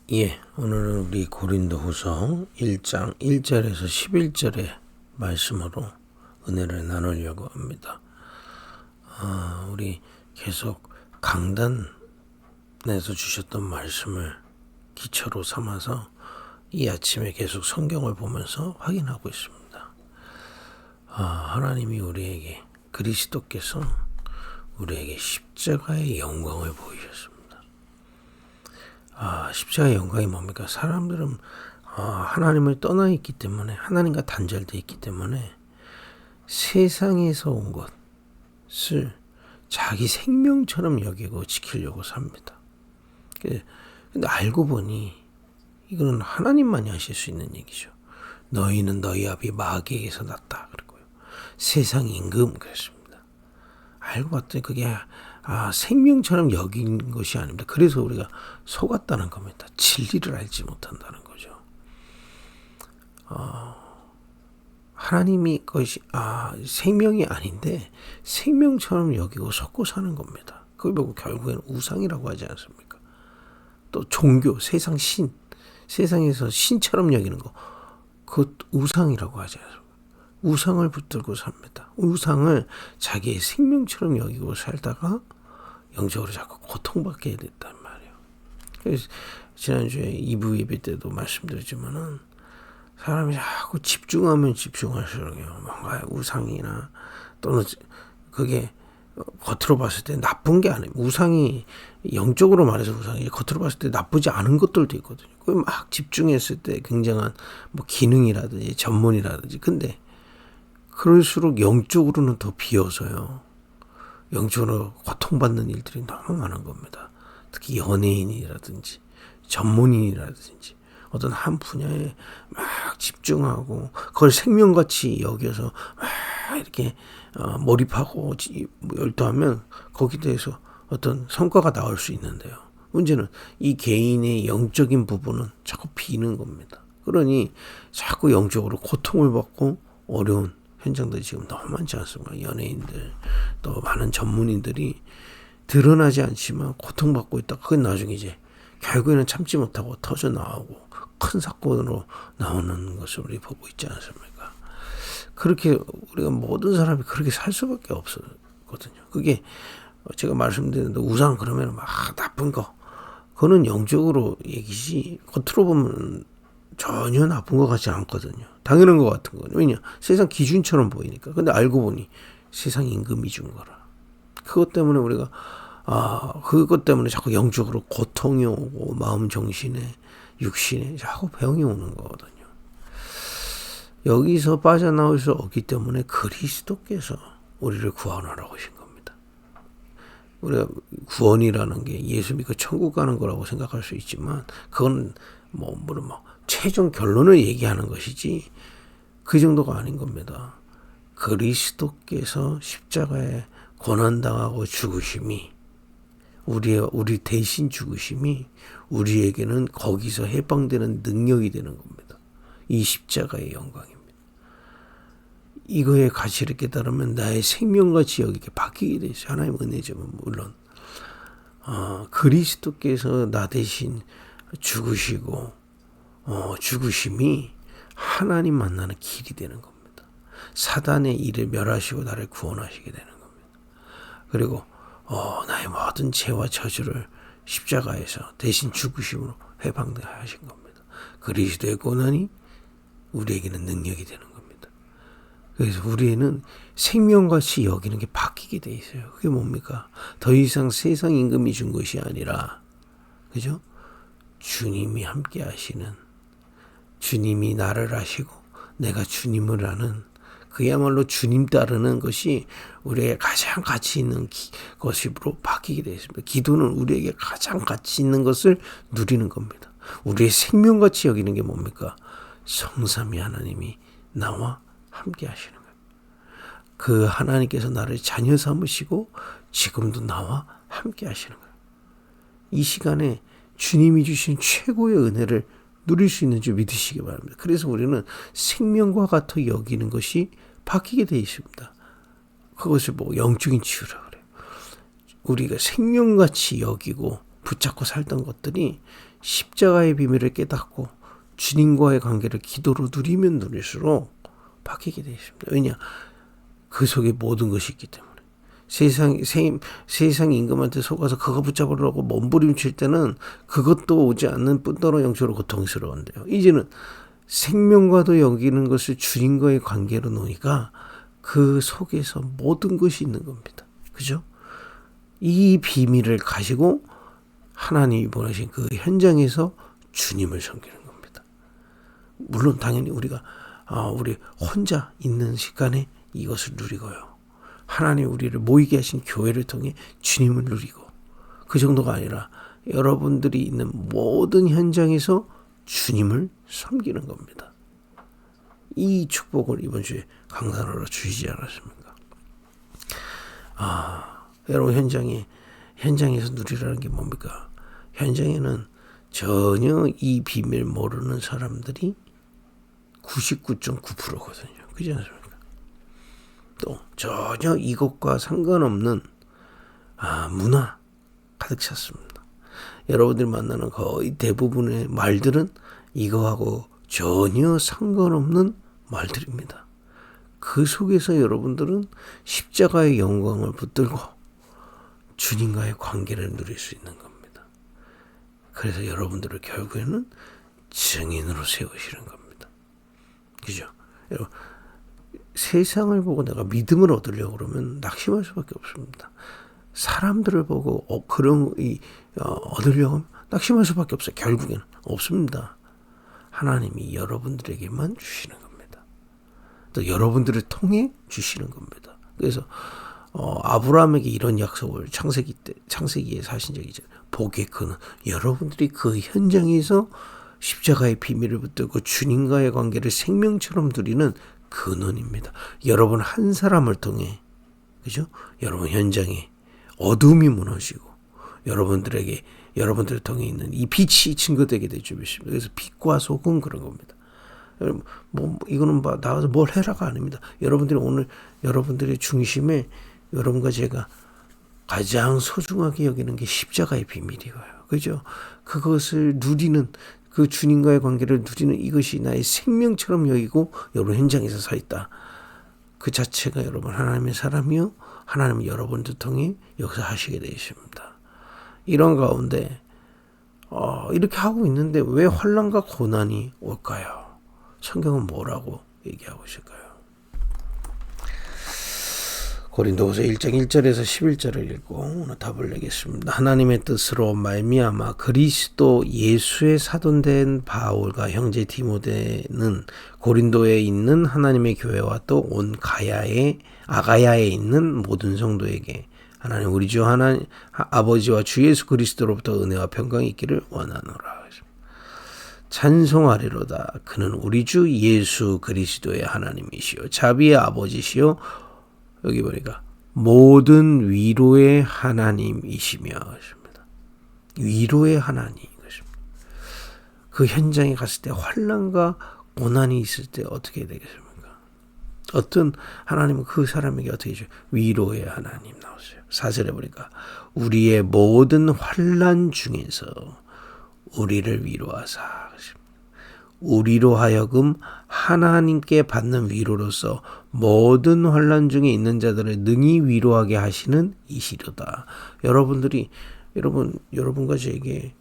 오늘은 우리 고린도후서 1장 1절에서 11절의 말씀으로 은혜를 나누려고 합니다. 우리 계속 강단에서 주셨던 말씀을 기초로 삼아서 이 아침에 계속 성경을 보면서 확인하고 있습니다. 하나님이 우리에게, 그리스도께서 우리에게 십자가의 영광을 보이셨습니다. 십자가의 영광이 뭡니까? 사람들은 하나님을 떠나 있기 때문에, 하나님과 단절되어 있기 때문에 세상에서 온 것을 자기 생명처럼 여기고 지키려고 삽니다. 근데 알고 보니 이거는 하나님만이 하실 수 있는 얘기죠. 너희는 너희 아비 마귀에게서 났다. 그리고요, 세상 임금 그랬습니다. 알고 봤더니 그게 생명처럼 여긴 것이 아닙니다. 그래서 우리가 속았다는 겁니다. 진리를 알지 못한다는 거죠. 하나님이 것이 생명이 아닌데 생명처럼 여기고 속고 사는 겁니다. 그걸 보고 결국에는 우상이라고 하지 않습니까? 또 종교, 세상 신, 세상에서 신처럼 여기는 거, 그것 우상이라고 하지 않습니까? 우상을 붙들고 삽니다. 우상을 자기의 생명처럼 여기고 살다가 영적으로 자꾸 고통받게 됐단 말이에요. 그래서 지난주에 2부 예배 때도 말씀드렸지만은 사람이 자꾸 집중하면 집중할수록요, 뭔가 우상이나 또는 그게 겉으로 봤을 때 나쁜 게 아니에요. 우상이 영적으로 말해서 우상이 겉으로 봤을 때 나쁘지 않은 것들도 있거든요. 그 막 집중했을 때 굉장한 기능이라든지 전문이라든지, 근데 그럴수록 영적으로는 더 비어서요, 영적으로 고통받는 일들이 너무 많은 겁니다. 특히 연예인이라든지 전문인이라든지 어떤 한 분야에 막 집중하고 그걸 생명같이 여겨서 막 이렇게 몰입하고 열도하면 거기에 대해서 어떤 성과가 나올 수 있는데요, 문제는 이 개인의 영적인 부분은 자꾸 비는 겁니다. 그러니 자꾸 영적으로 고통을 받고 어려운 현장들이 지금 너무 많지 않습니까? 연예인들, 또 많은 전문인들이 드러나지 않지만 고통받고 있다가 그건 나중에 이제 결국에는 참지 못하고 터져 나오고 큰 사건으로 나오는 것을 우리 보고 있지 않습니까? 그렇게 우리가 모든 사람이 그렇게 살 수밖에 없었거든요. 그게 제가 말씀드렸는데 우상 그러면 막 나쁜 거, 그거는 영적으로 얘기지 겉으로 보면 전혀 나쁜 것 같지 않거든요. 당연한 것 같은 거예요. 왜냐? 세상 기준처럼 보이니까. 근데 알고 보니 세상 임금이 준 거라. 그것 때문에 우리가 그것 때문에 자꾸 영적으로 고통이 오고 마음 정신에 육신에 자꾸 병이 오는 거거든요. 여기서 빠져나올 수 없기 때문에 그리스도께서 우리를 구원하라고 하신 겁니다. 우리가 구원이라는 게 예수 믿고 천국 가는 거라고 생각할 수 있지만 그건 최종 결론을 얘기하는 것이지 그 정도가 아닌 겁니다. 그리스도께서 십자가에 고난당하고 죽으심이, 우리 대신 죽으심이 우리에게는 거기서 해방되는 능력이 되는 겁니다. 이 십자가의 영광입니다. 이거의 가치를 깨달으면 나의 생명같이 여기게 바뀌게 돼 있어요. 하나님 은혜지만 물론 그리스도께서 나 대신 죽으시고 죽으심이 하나님 만나는 길이 되는 겁니다. 사단의 일을 멸하시고 나를 구원하시게 되는 겁니다. 그리고 나의 모든 죄와 저주를 십자가에서 대신 죽으심으로 해방하신 겁니다. 그리스도의 고난이 우리에게는 능력이 되는 겁니다. 그래서 우리는 생명같이 여기는 게 바뀌게 돼 있어요. 그게 뭡니까? 더 이상 세상 임금이 준 것이 아니라, 그죠? 주님이 함께 하시는, 주님이 나를 아시고 내가 주님을 아는, 그야말로 주님 따르는 것이 우리에게 가장 가치 있는 것으로 바뀌게 되어 있습니다. 기도는 우리에게 가장 가치 있는 것을 누리는 겁니다. 우리의 생명같이 여기는 게 뭡니까? 성삼위 하나님이 나와 함께 하시는 거예요. 그 하나님께서 나를 자녀 삼으시고 지금도 나와 함께 하시는 거예요. 이 시간에 주님이 주신 최고의 은혜를 누릴 수 있는 줄 믿으시기 바랍니다. 그래서 우리는 생명과 같아 여기는 것이 바뀌게 되어 있습니다. 그것을 영적인 치유라고 그래요. 우리가 생명같이 여기고 붙잡고 살던 것들이 십자가의 비밀을 깨닫고 주님과의 관계를 기도로 누리면 누릴수록 바뀌게 되어 있습니다. 왜냐? 그 속에 모든 것이 있기 때문에. 세상 임금한테 속아서 그거 붙잡으려고 몸부림칠 때는 그것도 오지 않는 뿐더러 영적으로 고통스러운데요. 이제는 생명과도 여기는 것을 주님과의 관계로 놓으니까 그 속에서 모든 것이 있는 겁니다. 그죠? 이 비밀을 가지고 하나님이 보내신 그 현장에서 주님을 섬기는 겁니다. 물론 당연히 우리 혼자 있는 시간에 이것을 누리고요. 하나님 우리를 모이게 하신 교회를 통해 주님을 누리고, 그 정도가 아니라 여러분들이 있는 모든 현장에서 주님을 섬기는 겁니다. 이 축복을 이번 주에 강단으로 주시지 않았습니까? 여러분 현장에서 누리라는 게 뭡니까? 현장에는 전혀 이 비밀 모르는 사람들이 99.9%거든요. 그렇지 않습니까? 또 전혀 이것과 상관없는 문화 가득 찼습니다. 여러분들이 만나는 거의 대부분의 말들은 이거하고 전혀 상관없는 말들입니다. 그 속에서 여러분들은 십자가의 영광을 붙들고 주님과의 관계를 누릴 수 있는 겁니다. 그래서 여러분들을 결국에는 증인으로 세우시는 겁니다. 그죠? 여러분, 세상을 보고 내가 믿음을 얻으려고 그러면 낙심할 수밖에 없습니다. 사람들을 보고 얻으려고 하면 낙심할 수밖에 없어요. 결국에는 없습니다. 하나님이 여러분들에게만 주시는 겁니다. 또 여러분들을 통해 주시는 겁니다. 그래서 아브라함에게 이런 약속을 창세기에 하신 적이 있잖아요. 복의 근원, 여러분들이 그 현장에서 십자가의 비밀을 붙들고 주님과의 관계를 생명처럼 누리는 근원입니다. 여러분 한 사람을 통해, 그죠? 여러분 현장에 어둠이 무너지고 여러분들을 통해 있는 이 빛이 증거되게 되죠. 그래서 빛과 소금 그런 겁니다. 이거는 나와서 뭘 해라가 아닙니다. 여러분들이 오늘 여러분들의 중심에 여러분과 제가 가장 소중하게 여기는 게 십자가의 비밀이고요. 그죠? 그것을 누리는, 그 주님과의 관계를 누리는 이것이 나의 생명처럼 여기고 여러분 현장에서 서 있다. 그 자체가 여러분 하나님의 사람이요, 하나님은 여러분들 통해 역사하시게 되어 있습니다. 이런 가운데 이렇게 하고 있는데 왜 환난과 고난이 올까요? 성경은 뭐라고 얘기하고 있을까요? 고린도후서 1장 1절에서 11절을 읽고 오늘 답을 내겠습니다. 하나님의 뜻으로 말미암아 그리스도 예수의 사도된 바울과 형제 디모데는 고린도에 있는 하나님의 교회와 또 온 아가야에 있는 모든 성도에게 하나님 우리 주 하나님 아버지와 주 예수 그리스도로부터 은혜와 평강이 있기를 원하노라. 찬송하리로다. 그는 우리 주 예수 그리스도의 하나님이시요 자비의 아버지시요, 여기 보니까 모든 위로의 하나님이시며, 위로의 하나님. 그 현장에 갔을 때 환난과 고난이 있을 때 어떻게 되겠습니까? 어떤 하나님은 그 사람에게 어떻게 해줘요? 위로의 하나님 나오세요. 4절에 보니까 우리의 모든 환난 중에서 우리를 위로하사, 우리로 하여금 하나님께 받는 위로로서 모든 환난 중에 있는 자들을 능히 위로하게 하시는 이시로다. 여러분과 저에게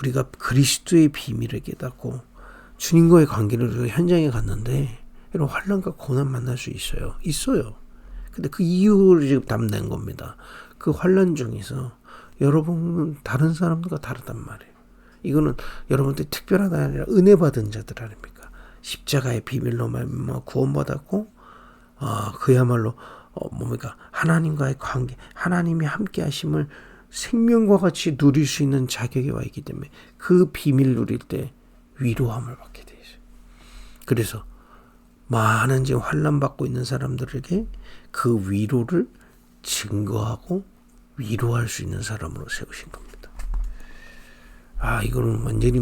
우리가 그리스도의 비밀을 깨닫고 주님과의 관계를 현장에 갔는데 이런 환난과 고난 만날 수 있어요. 근데 그 이유를 지금 담는 겁니다. 그 환난 중에서 여러분은 다른 사람들과 다르단 말이에요. 이거는 여러분들이 특별하다 아니라 은혜 받은 자들 아닙니까? 십자가의 비밀로 구원받았고 그야말로 하나님과의 관계, 하나님이 함께 하심을 생명과 같이 누릴 수 있는 자격이 와 있기 때문에 그 비밀 누릴 때 위로함을 받게 되어 있어요. 그래서 많은 지금 환난 받고 있는 사람들에게 그 위로를 증거하고 위로할 수 있는 사람으로 세우신 겁니다. 이거는 완전히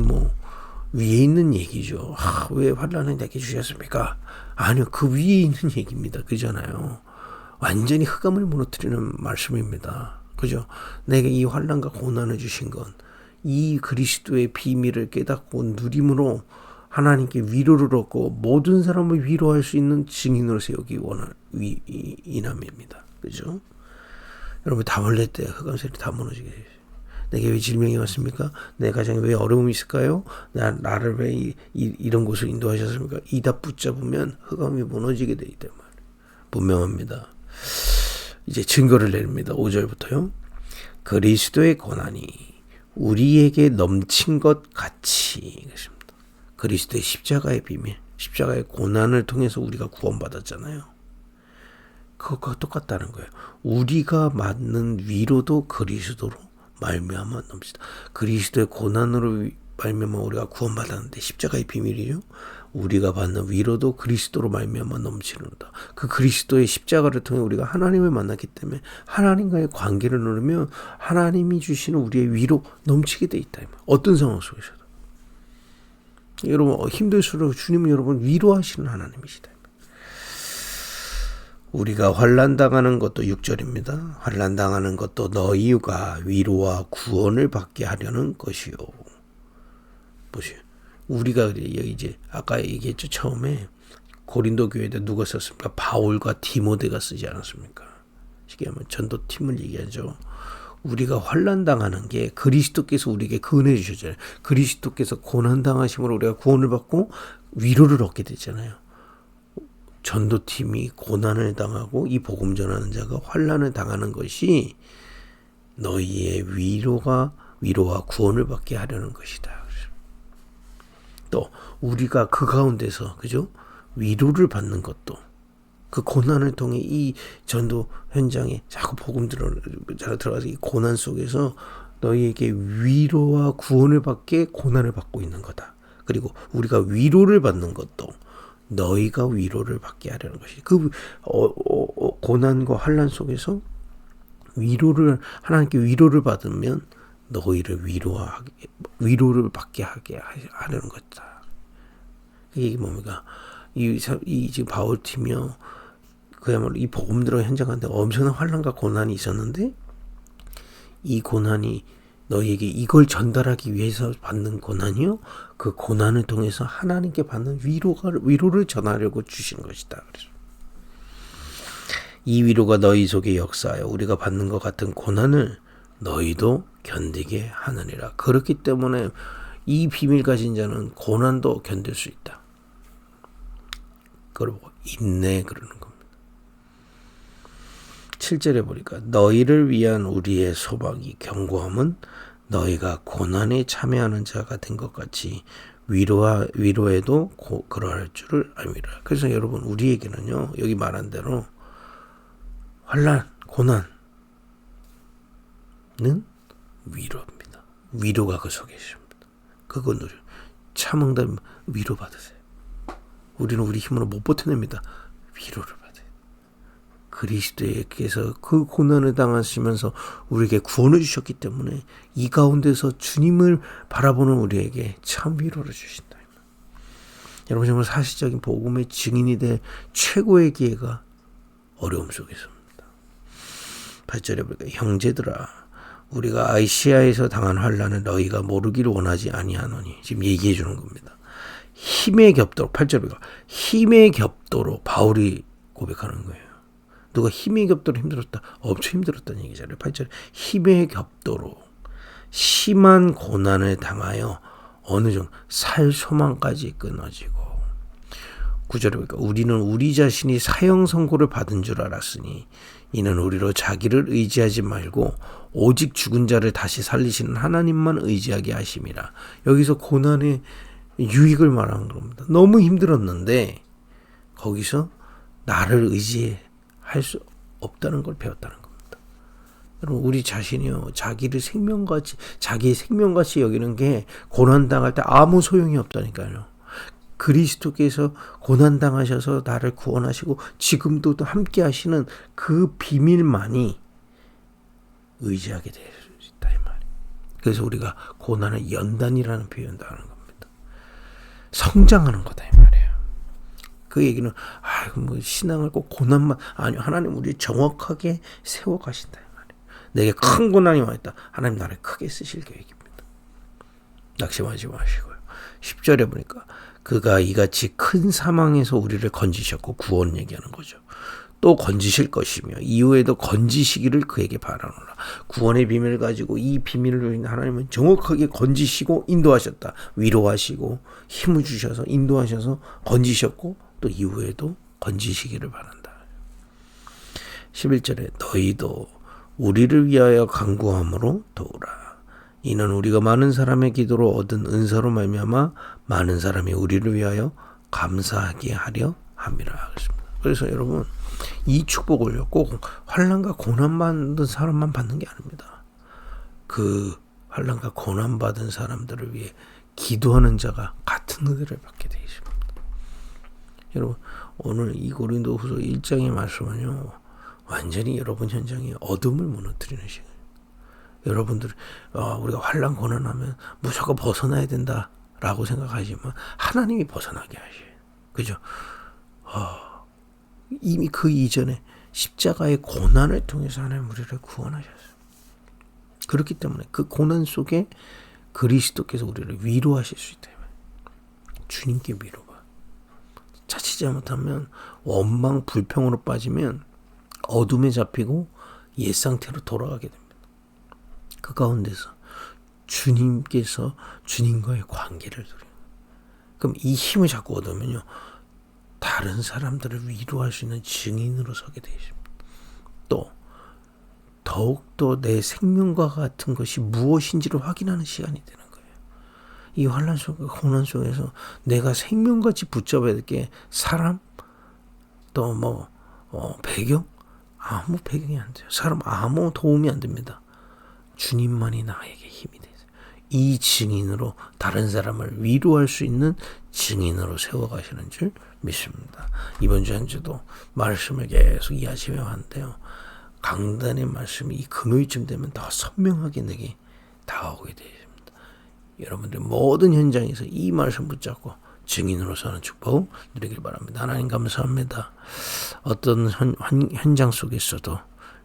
위에 있는 얘기죠. 왜 환난을 내게 주셨습니까? 아니요, 그 위에 있는 얘기입니다. 그잖아요. 완전히 흑암을 무너뜨리는 말씀입니다. 그죠? 내게 이 환난과 고난을 주신 건 이 그리스도의 비밀을 깨닫고 누림으로 하나님께 위로를 얻고 모든 사람을 위로할 수 있는 증인으로서 여기 이남입니다. 그죠? 여러분 다 몰릴 때 흑암셀이 다 무너지게 되죠. 내게 왜 질병이 왔습니까? 내 가정에 왜 어려움이 있을까요? 나를 왜 이런 곳을 인도하셨습니까? 이다 붙잡으면 흑암이 무너지게 되기 때문에 분명합니다. 이제 증거를 내립니다. 5절부터요. 그리스도의 고난이 우리에게 넘친 것 같이 것입니다. 그리스도의 십자가의 비밀, 십자가의 고난을 통해서 우리가 구원받았잖아요. 그것과 똑같다는 거예요. 우리가 받는 위로도 그리스도로 말미암아 넘치다. 그리스도의 고난으로 말미암아 우리가 구원받았는데 십자가의 비밀이죠. 우리가 받는 위로도 그리스도로 말미암아 넘치는다. 그 그리스도의 십자가를 통해 우리가 하나님을 만났기 때문에 하나님과의 관계를 누르면 하나님이 주시는 우리의 위로 넘치게 돼 있다. 어떤 상황 속에서도. 여러분 힘들수록 주님은 여러분 위로하시는 하나님이시다. 우리가 환난당하는 것도 6절입니다. 환난당하는 것도 너희가 위로와 구원을 받게 하려는 것이요. 보세요. 우리가 이제 아까 얘기했죠. 처음에 고린도 교회에 누가 썼습니까? 바울과 디모데가 쓰지 않았습니까? 쉽게 하면 전도팀을 얘기하죠. 우리가 환난당하는 게 그리스도께서 우리에게 그 은혜 주셨잖아요. 그리스도께서 고난당하심으로 우리가 구원을 받고 위로를 얻게 됐잖아요. 전도팀이 고난을 당하고 이 복음 전하는 자가 환난을 당하는 것이 너희의 위로와 구원을 받게 하려는 것이다. 또 우리가 그 가운데서 그죠? 위로를 받는 것도 그 고난을 통해 이 전도 현장에 자꾸 복음 들어가서 이 고난 속에서 너희에게 위로와 구원을 받게 고난을 받고 있는 거다. 그리고 우리가 위로를 받는 것도 너희가 위로를 받게 하려는 것이 그 고난과 환난 속에서 하나님께 위로를 받으면 너희를 위로를 받게 하게 하려는 것이다. 이게 뭡니까? 이 지금 바울팀이요. 그야말로 이 복음들어 현장한테 엄청난 환난과 고난이 있었는데 이 고난이 너희에게 이걸 전달하기 위해서 받는 고난이요. 그 고난을 통해서 하나님께 받는 위로를 전하려고 주신 것이다. 그래서 이 위로가 너희 속에 역사하여 우리가 받는 것 같은 고난을 너희도 견디게 하느니라. 그렇기 때문에 이 비밀 가진 자는 고난도 견딜 수 있다. 그걸 보고 인내 그러는 겁니다. 7절에 보니까 너희를 위한 우리의 소박이 견고함은 너희가 고난에 참여하는 자가 된 것 같이 위로에도 그러할 줄을 알미라. 그래서 여러분 우리에게는요 여기 말한 대로 환난, 고난은 위로입니다. 위로가 그 속에 있습니다. 그건 우리 참응다면 위로 받으세요. 우리는 우리 힘으로 못 버텨냅니다. 위로를 받아요. 그리스도께서 그 고난을 당하시면서 우리에게 구원을 주셨기 때문에 이 가운데서 주님을 바라보는 우리에게 참 위로를 주신다. 여러분 정말 사실적인 복음의 증인이 될 최고의 기회가 어려움 속에 있습니다. 8절에 보니까 형제들아 우리가 아시아에서 당한 환난을 너희가 모르기를 원하지 아니하노니 지금 얘기해 주는 겁니다. 힘의 겹도로 8절에 보니까 힘의 겹도로 바울이 고백하는 거예요. 누가 힘의 겹도로 힘들었다. 엄청 힘들었다는 얘기잖아요. 8절에 힘의 겹도로 심한 고난을 당하여 어느 정도 살 소망까지 끊어지고 9절에 보니까 우리는 우리 자신이 사형 선고를 받은 줄 알았으니 이는 우리로 자기를 의지하지 말고 오직 죽은 자를 다시 살리시는 하나님만 의지하게 하심이라. 여기서 고난의 유익을 말하는 겁니다. 너무 힘들었는데 거기서 나를 의지할 수 없다는 걸 배웠다는 겁니다. 여러분 우리 자신이요 자기의 생명같이 여기는 게 고난당할 때 아무 소용이 없다니까요. 그리스도께서 고난당하셔서 나를 구원하시고 지금도 함께 하시는 그 비밀만이 의지하게 될 수 있다 이 말이에요. 그래서 우리가 고난의 연단이라는 표현도 하는 겁니다. 성장하는 거다 이 말이에요. 그 얘기는 신앙을 꼭 고난만 아니요 하나님 우리 정확하게 세워가신다 이 말이에요. 내게 큰 고난이 와 있다. 하나님 나를 크게 쓰실 계획입니다. 낙심하지 마시고요. 10절에 보니까 그가 이같이 큰 사망에서 우리를 건지셨고 구원 얘기하는 거죠. 또 건지실 것이며 이후에도 건지시기를 그에게 바라노라. 구원의 비밀을 가지고 이 비밀을 하나님은 정확하게 건지시고 인도하셨다. 위로하시고 힘을 주셔서 인도하셔서 건지셨고 또 이후에도 건지시기를 바란다. 11절에 너희도 우리를 위하여 간구함으로 도우라. 이는 우리가 많은 사람의 기도로 얻은 은사로 말미암아 많은 사람이 우리를 위하여 감사하게 하려 함이라 하겠습니다. 그래서 여러분 이 축복을요 꼭 환난과 고난 받는 사람만 받는 게 아닙니다. 그 환난과 고난 받은 사람들을 위해 기도하는 자가 같은 은혜를 받게 되어 있습니다. 여러분 오늘 이 고린도후서 1장의 말씀은요 완전히 여러분 현장에 어둠을 무너뜨리는 시간. 여러분들 우리가 환난 고난하면 무조건 벗어나야 된다라고 생각하지만 하나님이 벗어나게 하셔요. 그죠? 이미 그 이전에 십자가의 고난을 통해서 하나님 우리를 구원하셨어요. 그렇기 때문에 그 고난 속에 그리스도께서 우리를 위로하실 수 있다. 주님께 위로가. 자칫 잘못하면 원망 불평으로 빠지면 어둠에 잡히고 옛 상태로 돌아가게 됩니다. 그 가운데서 주님께서 주님과의 관계를 누려요. 그럼 이 힘을 자꾸 얻으면요. 다른 사람들을 위로할 수 있는 증인으로 서게 되십니다. 또 더욱더 내 생명과 같은 것이 무엇인지를 확인하는 시간이 되는 거예요. 이 환난 속에 고난 속에서 내가 생명같이 붙잡아야 될 게 사람 또 배경 아무 배경이 안 돼요. 사람 아무 도움이 안 됩니다. 주님만이 나에게 힘이 되세요. 이 증인으로 다른 사람을 위로할 수 있는 증인으로 세워가시는 줄 믿습니다. 이번 주 한 주도 말씀을 계속 이 아침에 왔는데요. 강단의 말씀이 이 금요일쯤 되면 더 선명하게 내게 다가오게 되십니다. 여러분들 모든 현장에서 이 말씀 붙잡고 증인으로 서는 축복 누리길 바랍니다. 하나님 감사합니다. 어떤 현장 속에서도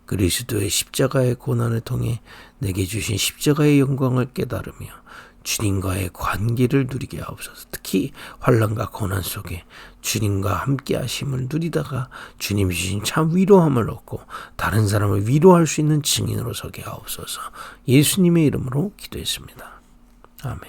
그리스도의 십자가의 고난을 통해 내게 주신 십자가의 영광을 깨달으며 주님과의 관계를 누리게 하옵소서. 특히 환난과 고난 속에 주님과 함께 하심을 누리다가 주님이 주신 참 위로함을 얻고 다른 사람을 위로할 수 있는 증인으로 서게 하옵소서. 예수님의 이름으로 기도했습니다. 아멘.